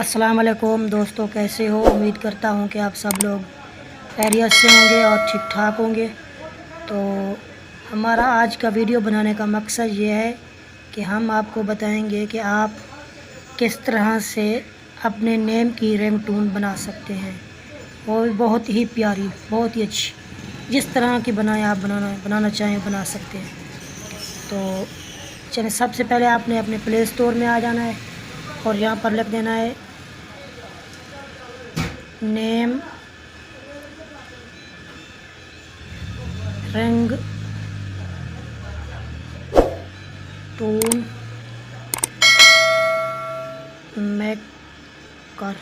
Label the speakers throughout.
Speaker 1: अस्सलाम वालेकुम दोस्तों, कैसे हो? उम्मीद करता हूँ कि आप सब लोग खैरियत से होंगे और ठीक ठाक होंगे। तो हमारा आज का वीडियो बनाने का मकसद ये है कि हम आपको बताएंगे कि आप किस तरह से अपने नेम की रिंगटोन बना सकते हैं, वो भी बहुत ही प्यारी, बहुत ही अच्छी, जिस तरह की बनाए आप बनाना चाहें बना सकते हैं। तो चलिए, सबसे पहले आपने अपने प्ले स्टोर में आ जाना है और यहाँ पर लिख देना है name ring tone maker,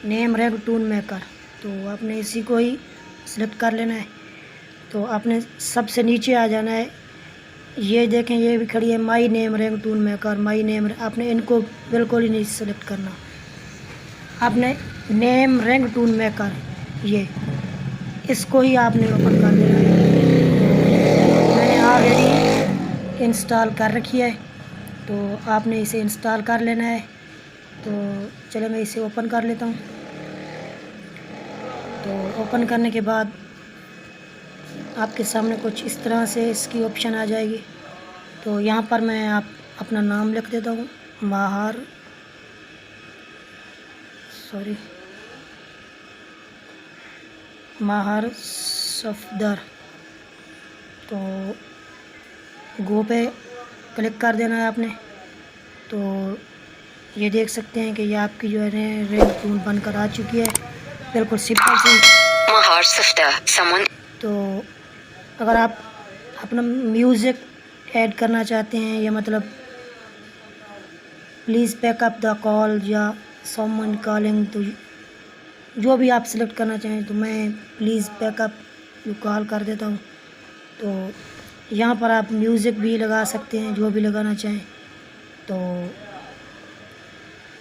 Speaker 1: name ring tone maker. तो आपने इसी को ही सिलेक्ट कर लेना है। तो आपने सबसे नीचे आ जाना है, ये देखें ये भी खड़ी है my name ring tone maker, my name. आपने इनको बिल्कुल ही नहीं सिलेक्ट करना, आपने नेम रिंग टोन मेकर ये इसको ही आपने ओपन कर देना है। मैंने ऑलरेडी इंस्टॉल कर रखी है, तो आपने इसे इंस्टॉल कर लेना है। तो चलो मैं इसे ओपन कर लेता हूँ। तो ओपन करने के बाद आपके सामने कुछ इस तरह से इसकी ऑप्शन आ जाएगी। तो यहाँ पर मैं आप अपना नाम लिख देता हूँ, माहर सफदर। तो गो पे क्लिक कर देना है आपने। तो ये देख सकते हैं कि ये आपकी जो है रिंगटोन बनकर आ चुकी है, बिल्कुल सिंपल सी।
Speaker 2: माहर सफदर।
Speaker 1: तो अगर आप अपना म्यूज़िक ऐड करना चाहते हैं, या मतलब please pick up the call या समवन कॉलिंग, तो जो भी आप सिलेक्ट करना चाहें, तो मैं प्लीज़ पिकअप कॉल कर देता हूँ। तो यहाँ पर आप म्यूज़िक भी लगा सकते हैं, जो भी लगाना चाहें। तो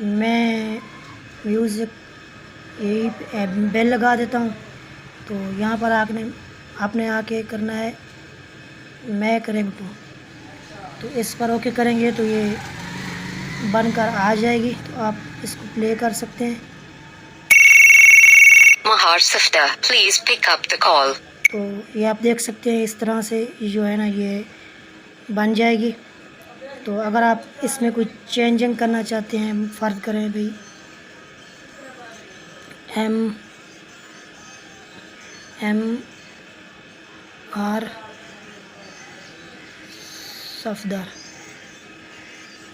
Speaker 1: मैं म्यूज़िक यही बेल लगा देता हूँ। तो यहाँ पर आपने आके करना है मैक रिंगटोन। तो इस पर ओके करेंगे तो ये बनकर आ जाएगी। तो आप इसको प्ले कर सकते हैं।
Speaker 2: Mahar Safdar, please pick up the call.
Speaker 1: तो ये आप देख सकते हैं, इस तरह से जो है ना ये बन जाएगी। तो अगर आप इसमें कोई चेंजिंग करना चाहते हैं, फ़र्ज़ करें भाई MR सफदर,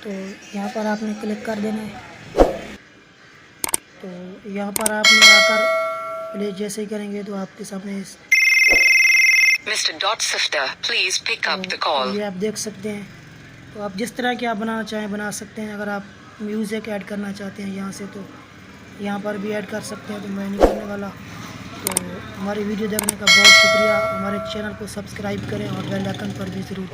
Speaker 1: तो यहाँ पर आपने क्लिक कर देना है। तो यहाँ पर आपने आकर प्ले जैसे ही करेंगे तो आपके सामने
Speaker 2: mister dot Safdar, please pick up the call.
Speaker 1: ये आप देख सकते हैं। तो आप जिस तरह की आप बनाना चाहें बना सकते हैं। अगर आप म्यूज़िक ऐड करना चाहते हैं यहाँ से, तो यहाँ पर भी ऐड कर सकते हैं। तो मैं नहीं करने वाला। तो हमारी वीडियो देखने का बहुत शुक्रिया। हमारे चैनल को सब्सक्राइब करें और बेल आइकन पर भी ज़रूर